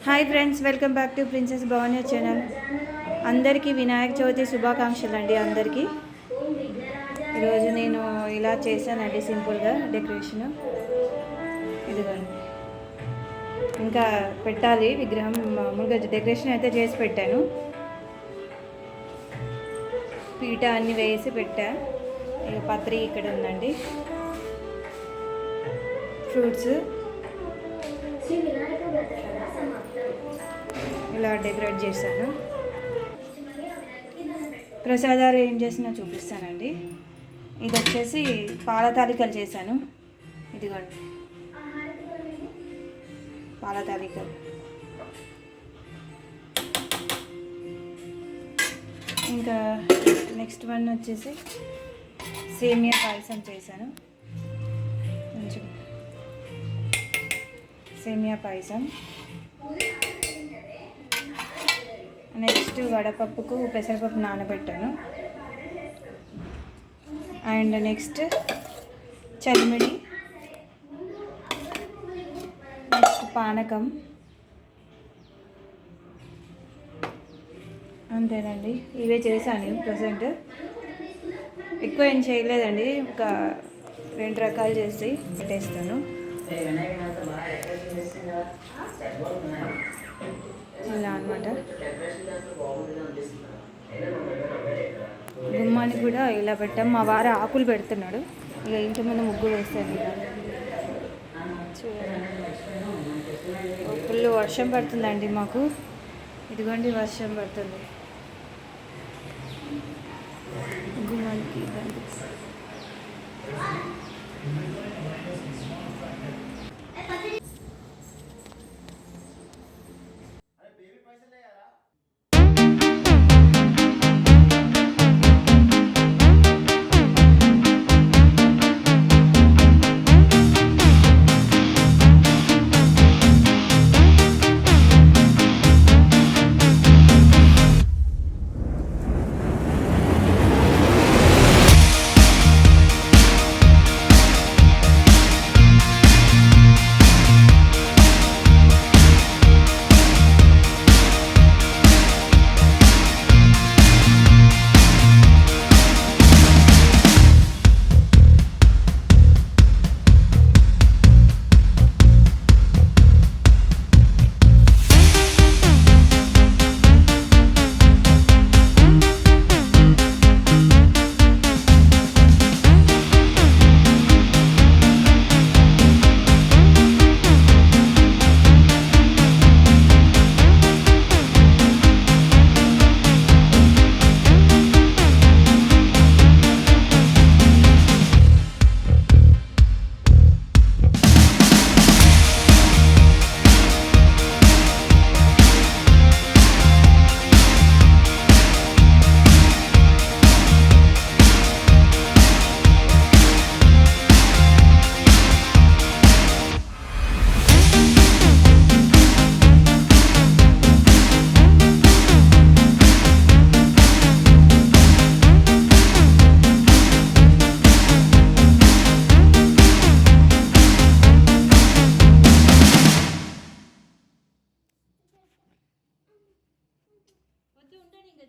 Hi friends, welcome back to princess Bhavani channel. అందరికీ వినాయక చవితి శుభాకాంక్షలు అండి. అందరికీ ఈరోజు నేను ఇలా చేశానండి, సింపుల్గా డెకరేషన్. ఇదిగోండి, ఇంకా పెట్టాలి విగ్రహం. మామూలుగా డెకరేషన్ అయితే చేసి పెట్టాను, పీట అన్నీ వేసి పెట్టా. ఇక పత్రి ఇక్కడ ఉందండి, ఫ్రూట్స్ ఇలా డెకరేట్ చేశాను. ప్రసాదాలు ఏం చేసినా చూపిస్తానండి. ఇది వచ్చేసి పాల తాలికలు చేశాను. ఇదిగోండి పాల తాలికలు. ఇంకా నెక్స్ట్ వన్ వచ్చేసి సేమియా పాయసం చేశాను. కొంచెం సేమియా పాయసం. నెక్స్ట్ వడపప్పుకు పెసరపప్పు నానబెట్టాను. అండ్ నెక్స్ట్ చలిమిడి, నెక్స్ట్ పానకం. అంతేనండి, ఇవే చేశాను ప్రజెంట్. ఎక్కువ ఏం చేయలేదండి, ఒక 2 రకాలు చేసి పెట్టేస్తాను. ఇలా అనమాట. గుమ్మానికి కూడా ఇలా పెట్టాం. మా వారు ఆకులు పెడుతున్నాడు. ఇక ఇంటి ముందు ముగ్గు వేస్తాను. ఫుల్ వర్షం పడుతుందండి మాకు. ఇదిగోండి వర్షం పడుతుంది. గుమ్మానికి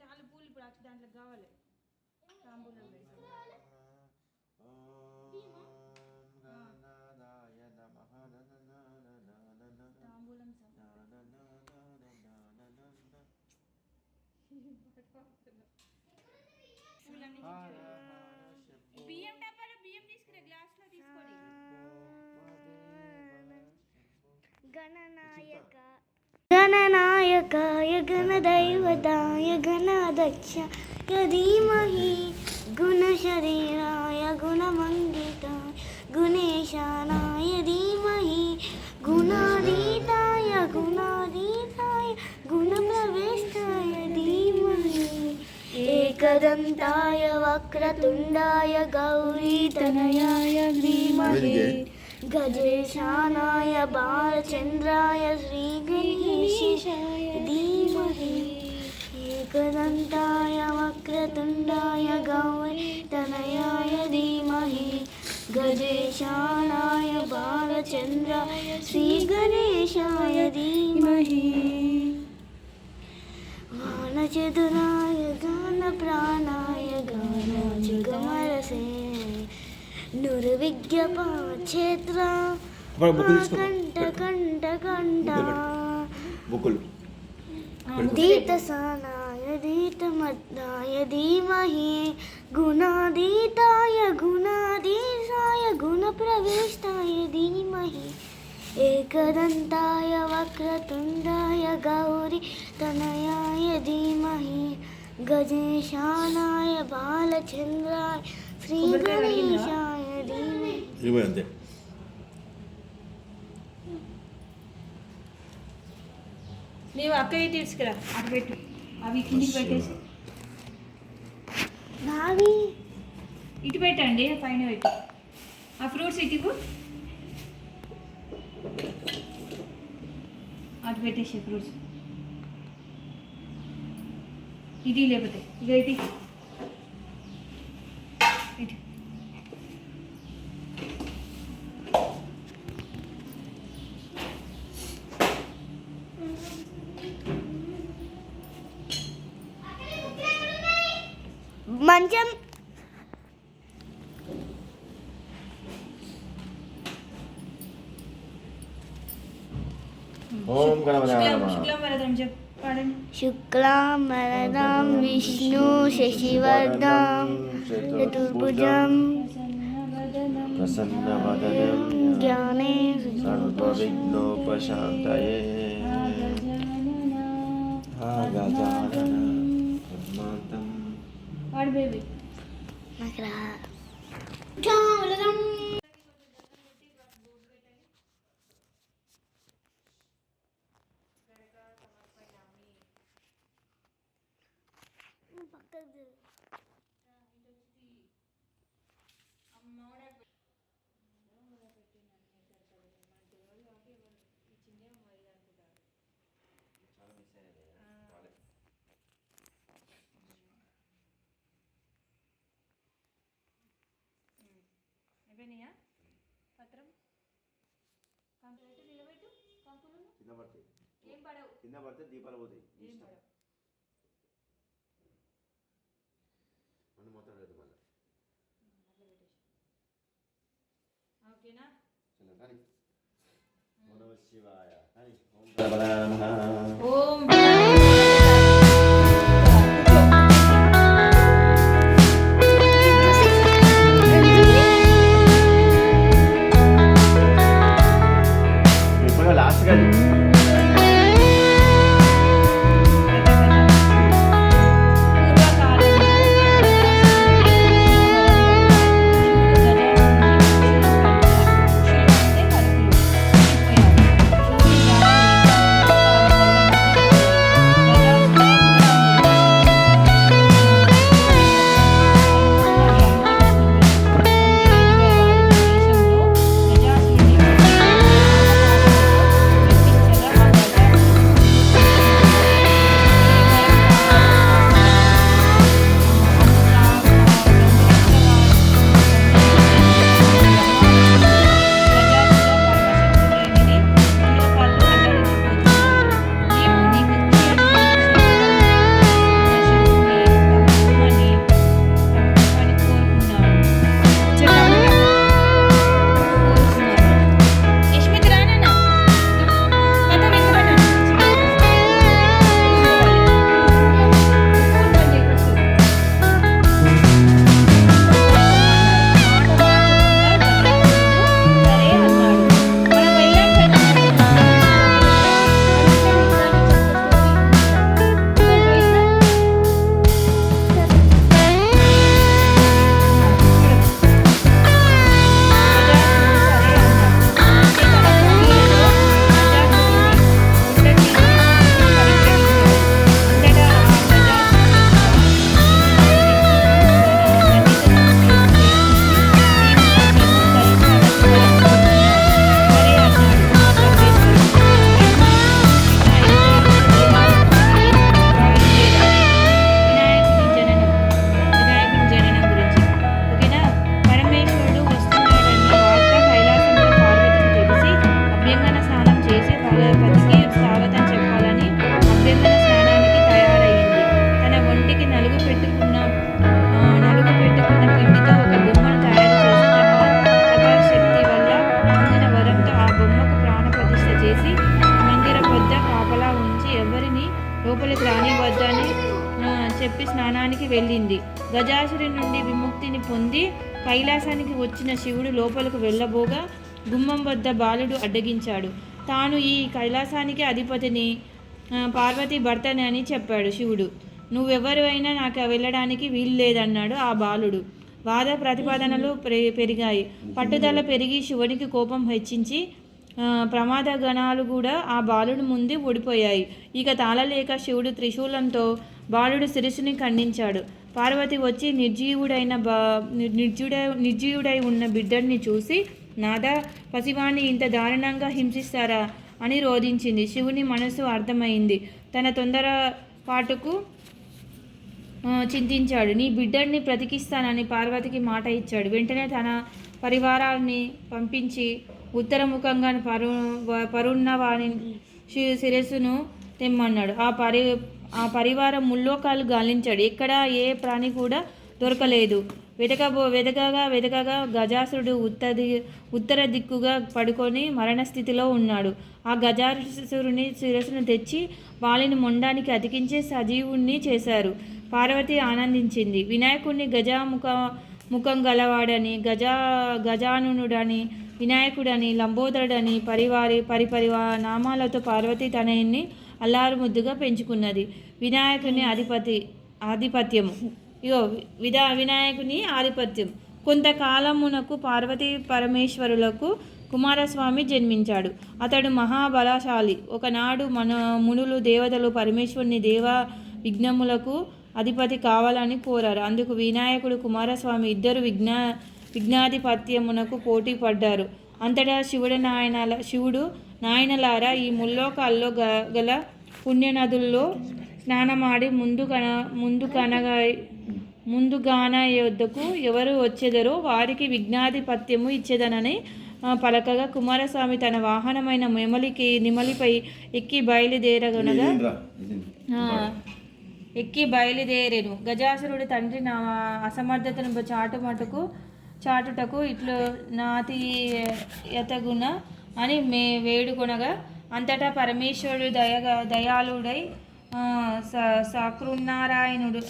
చాలా పూలు ఇప్పుడు దాంట్లో కావాలి. తాంబూలం బియ్యం డబ్బాలో బియ్యం తీసుకునే గ్లాస్లో తీసుకోండి. गणनायकाय गणदैवताय गणाध्यक्षाय धीमहि गुणशरीराय गुणमण्डिताय गुणेशानाय धीमहि गुणातीताय गुणप्रविष्टाय धीमहि एकदन्ताय वक्रतुण्डाय गौरीतनयाय धीमहि गजेशानाय बालचन्द्राय श्रीगणेशाय धीमहि एकदन्ताय वक्रतुण्डाय गौरीतनयाय धीमहि गजेशानाय बालचन्द्राय श्रीगणेशाय धीमहि धीमहि वानचतुराय गानप्राणाय गानजगमरसे नुर्विज्ञपाक्षेत्र कंठ दीतसानाय दीतमद्दाय धीमहि गुणादीताय गुणाधीशाय गुणप्रविष्टाय धीमहि एकदन्ताय वक्रतुण्डाय गौरी तनयाय धीमहि गजेशानाय बालचन्द्राय श्रीगणेशाय धीमहि నీవు అక్కయ్య తీసుకురా అటు పెట్టు అవి కిందికి పెట్టేసి నావి ఇటు పెట్టండి పైన పెట్టు ఆ ఫ్రూట్స్ ఇటు అటు పెట్టేసి ఫ్రూట్స్ ఇది లేకపోతే ఇక ఇటు ఇటు మంచం ఓం గణపతి శుక్లాంబరదం చెప్పండి శుక్లాంబరదం విష్ణు శశివర్ధం చతుర్భుజం ప్రసన్నవదనం జ్ఞానే సర్వవిఘ్నోపశాంతయే గజానన పద్మాంతం వాడు బేబీ నాకు రా అయిపోయినాయా పత్రం కంప్లీట్ నిలబెట్టు కంకులు కింద పడతాయి ఏం పడవు కింద పడితే దీపాలు పోతాయి ఏం పడవు మనం మొత్తం లేదు మళ్ళీ అట్లా పెట్టేసి ఓకేనా చలో కానీ ఓం నమః శివాయ కానీ ఓం గణపతి నమః ఓం ఎప్పుడో లాస్ట్ గా పూర్వకాలం లోపలికి రానివద్దని చెప్పి స్నానానికి వెళ్ళింది. గజాసురి నుండి విముక్తిని పొంది కైలాసానికి వచ్చిన శివుడు లోపలికి వెళ్ళబోగా గుమ్మం వద్ద బాలుడు అడ్డగించాడు. తాను ఈ కైలాసానికి అధిపతిని, పార్వతి భర్తని అని చెప్పాడు శివుడు. నువ్వెవరివైనా నాకు వెళ్ళడానికి వీలు లేదన్నాడు ఆ బాలుడు. వాద ప్రతిపాదనలు పెరిగాయి. పట్టుదల పెరిగి శివునికి కోపం హెచ్చించి ప్రమాద గణాలు కూడా ఆ బాలుడు ముందు ఓడిపోయాయి. ఇక తాళలేక శివుడు త్రిశూలంతో బాలుడు శిరస్సుని ఖండించాడు. పార్వతి వచ్చి నిర్జీవుడై ఉన్న బిడ్డని చూసి, నాదా, పసివాణ్ణి ఇంత దారుణంగా హింసిస్తారా అని రోధించింది. శివుని మనసు అర్థమైంది. తన తొందరపాటుకు చింతించాడు. నీ బిడ్డని బ్రతికిస్తానని పార్వతికి మాట ఇచ్చాడు. వెంటనే తన పరివారాన్ని పంపించి ఉత్తరముఖంగా పరున్న వాని శిరస్సును తెమ్మన్నాడు. ఆ పరివారం ముల్లోకాలు గాలించాడు. ఎక్కడ ఏ ప్రాణి కూడా దొరకలేదు. వెతకగా గజాసురుడు ఉత్తర దిక్కుగా పడుకొని మరణస్థితిలో ఉన్నాడు. ఆ గజాసురుని శిరస్సును తెచ్చి బాలిని మొండానికి అతికించి సజీవుణ్ణి చేశారు. పార్వతి ఆనందించింది. వినాయకుడిని ముఖం గలవాడని, గజానునుడని, వినాయకుడని, లంబోదరుడని పరిపరివా నామాలతో పార్వతి తనని అల్లారు ముద్దుగా పెంచుకున్నది. వినాయకుని ఆధిపత్యము వినాయకుని ఆధిపత్యం. కొంతకాలమునకు పార్వతీ పరమేశ్వరులకు కుమారస్వామి జన్మించాడు. అతడు మహాబలశాలి. ఒకనాడు మునులు దేవతలు పరమేశ్వరుని విఘ్నములకు అధిపతి కావాలని కోరారు. అందుకు వినాయకుడు కుమారస్వామి ఇద్దరు విఘ్నాధిపత్యమునకు పోటీ పడ్డారు. అంతటా శివుడు నాయనలారా, ఈ ముల్లోకాల్లో గల పుణ్యనదుల్లో స్నానమాడి ముందుగాన యొద్దకు ఎవరు వచ్చేదరో వారికి విఘ్నాధిపత్యము ఇచ్చేదనని పలకగా కుమారస్వామి తన వాహనమైన నిమలిపై ఎక్కి బయలుదేరెను. గజాసురుడు తండ్రి నా అసమర్థతను చాటుటకు ఇట్లు నాతియతగుణ అని వేడుకొనగా, అంతటా పరమేశ్వరుడు దయాళుడై సకృన్నారాయణుడు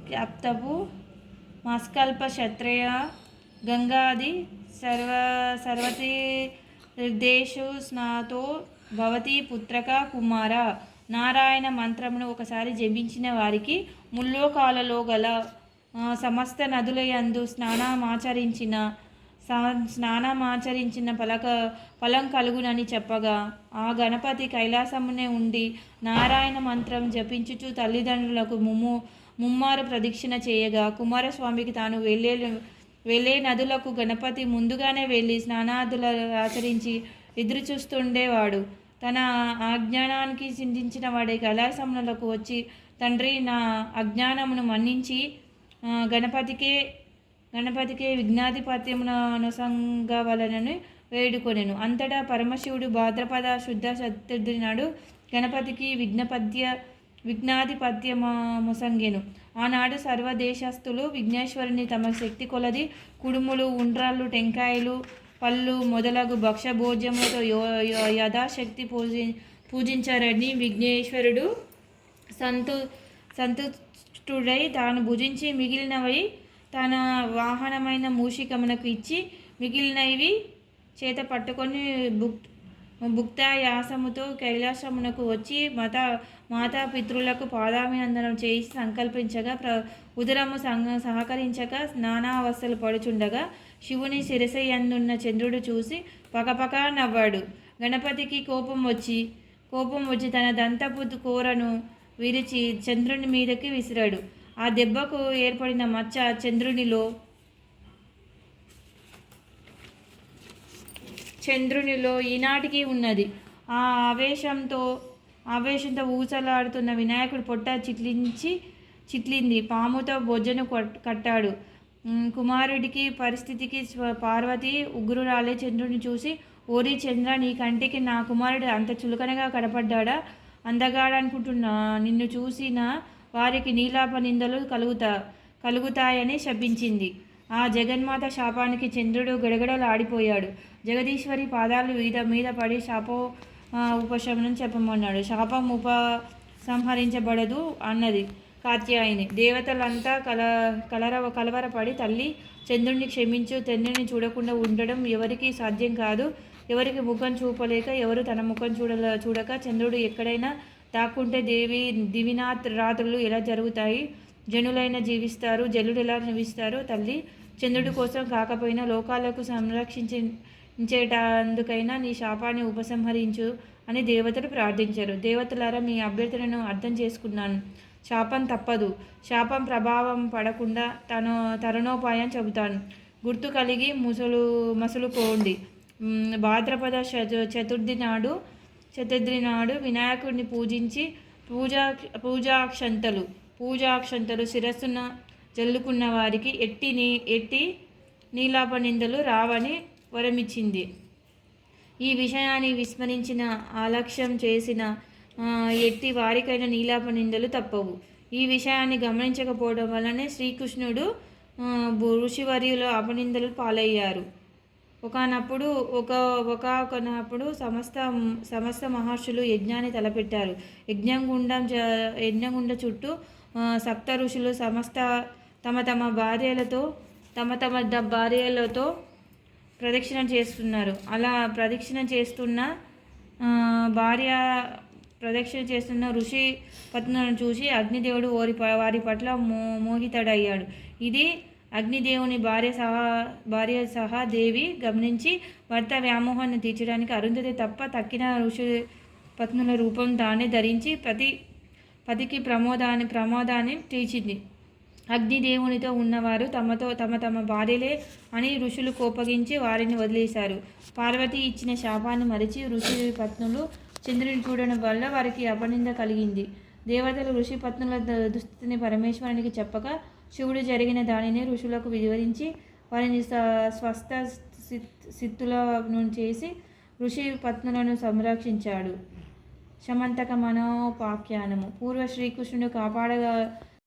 క్యాప్తపు మస్కల్ప క్షత్రియ గంగాది సర్వతి నిర్దేశు స్నాతో భవతి పుత్రక కుమార నారాయణ మంత్రమును ఒకసారి జపించిన వారికి ముల్లోకాలలో గల సమస్త నదులయందు స్నానమాచరించిన ఫలం కలుగునని చెప్పగా, ఆ గణపతి కైలాసమునే ఉండి నారాయణ మంత్రం జపించుచు తల్లిదండ్రులకు ముమ్మారు ప్రదక్షిణ చేయగా, కుమారస్వామికి తాను వెళ్ళే నదులకు గణపతి ముందుగానే వెళ్ళి స్నానాదులు ఆచరించి ఎదురు చూస్తుండేవాడు. తన అజ్ఞానానికి చింతించిన వాడే కైలాసములకు వచ్చి, తండ్రి, నా అజ్ఞానమును మన్నించి గణపతికే విఘ్నాధిపత్యమునొసంగవలనని వేడుకొనెను. అంతటా పరమశివుడు భాద్రపద శుద్ధ చతుర్థి నాడు గణపతికి విఘ్నాధిపత్యమొసంగెను. ఆనాడు సర్వదేశస్థులు విఘ్నేశ్వరుని తమ శక్తి కొలది కుడుములు, ఉండ్రాళ్ళు, టెంకాయలు, పళ్ళు మొదలగు భక్ష్యభోజ్యములతో యథాశక్తి పూజించారని విఘ్నేశ్వరుడు సంతుష్టుడై తాను భుజించి మిగిలినవి తన వాహనమైన మూషికమునకు ఇచ్చి, మిగిలినవి చేత పట్టుకొని భుక్తాయాసముతో కైలాసమునకు వచ్చి మాతాపితృలకు పాదాభినందనం చేసి సంకల్పించగా, ఉదరము సహకరించక నానావస్థలు పడుచుండగా శివుని శిరసయందున్న చంద్రుడు చూసి పకపక నవ్వాడు. గణపతికి కోపం వచ్చి తన దంతపు కోరను విరిచి చంద్రుని మీదకి విసిరాడు. ఆ దెబ్బకు ఏర్పడిన మచ్చ చంద్రునిలో ఈనాటికి ఉన్నది. ఆ ఆవేశంతో ఊసలాడుతున్న వినాయకుడు పొట్ట చిట్లింది. పాముతో బొజ్జను కట్టాడు. కుమారుడికి పరిస్థితికి పార్వతి ఉగ్రురాలే చంద్రుని చూసి, ఓరి చంద్ర, నీ కంటికి నా కుమారుడు అంత చులకనగా కనపడ్డా? అందగాడనుకుంటున్నా. నిన్ను చూసిన వారికి నీలాప నిందలు కలుగుతాయని శపించింది. ఆ జగన్మాత శాపానికి చంద్రుడు గడగడలాడిపోయాడు. జగదీశ్వరి పాదాలు మీద పడి ఉపశమనం చెప్పమన్నాడు. శాపం ఉపసంహరించబడదు అన్నది కాత్యాయని. దేవతలంతా కలవరపడి తల్లి చంద్రుడిని క్షమించు, చంద్రుడిని చూడకుండా ఉండడం ఎవరికి సాధ్యం కాదు. ఎవరికి ముఖం చూపలేక, ఎవరు తన ముఖం చూడక చంద్రుడు ఎక్కడైనా దాక్కుంటే దివినాథ్ రాత్రులు ఎలా జరుగుతాయి? జనులైనా జీవిస్తారు, జనులు ఎలా జీవిస్తారు? తల్లి చంద్రుడి కోసం కాకపోయినా లోకాలకు సంరక్షించేటందుకైనా నీ శాపాన్ని ఉపసంహరించు అని దేవతలు ప్రార్థించారు. దేవతలారా, మీ అభ్యర్థనను అర్థం చేసుకున్నాను. శాపం తప్పదు. శాపం ప్రభావం పడకుండా తరుణోపాయం చెబుతాను. గుర్తు కలిగి మసులుకోండి. భాద్రపద చతుర్థి నాడు వినాయకుడిని పూజించి పూజాక్షంతలు శిరస్సున జల్లుకున్న వారికి ఎట్టి నీలాపనిందలు రావని వరమిచ్చింది. ఈ విషయాన్ని విస్మరించిన, ఆలక్ష్యం చేసిన ఎట్టి వారికైనా నీలాపనిందలు తప్పవు. ఈ విషయాన్ని గమనించకపోవడం వల్లనే శ్రీకృష్ణుడు ఋషివర్యుల అపనిందలు పాలయ్యారు. ఒకనప్పుడు సమస్త మహర్షులు యజ్ఞాన్ని తలపెట్టారు. యజ్ఞగుండ చుట్టూ సప్త ఋషులు తమ భార్యలతో ప్రదక్షిణ చేస్తున్నారు. అలా ప్రదక్షిణ చేస్తున్న ఋషి పత్నులను చూసి అగ్నిదేవుడు వారి పట్ల మోహితుడయ్యాడు. ఇది అగ్నిదేవుని భార్య సహా దేవి గమనించి భర్త వ్యామోహాన్ని తీర్చడానికి అరుంధతి తప్ప తక్కిన ఋషి పత్నుల రూపం తానే ధరించి పతికి ప్రమాదాన్ని తీర్చింది. అగ్నిదేవునితో ఉన్నవారు తమ భార్యలే అని ఋషులు కోపగించి వారిని వదిలేశారు. పార్వతి ఇచ్చిన శాపాన్ని మరిచి ఋషి పత్నులు చంద్రుని చూడడం వల్ల వారికి అపనింద కలిగింది. దేవతలు ఋషి పత్నుల దుస్థితిని పరమేశ్వరునికి చెప్పగా శివుడు జరిగిన దానిని ఋషులకు వివరించి వారిని స్వస్థ సిద్ధులను చేసి ఋషి పత్నులను సంరక్షించాడు. శమంతక మనోపాఖ్యానము. పూర్వ శ్రీకృష్ణుడు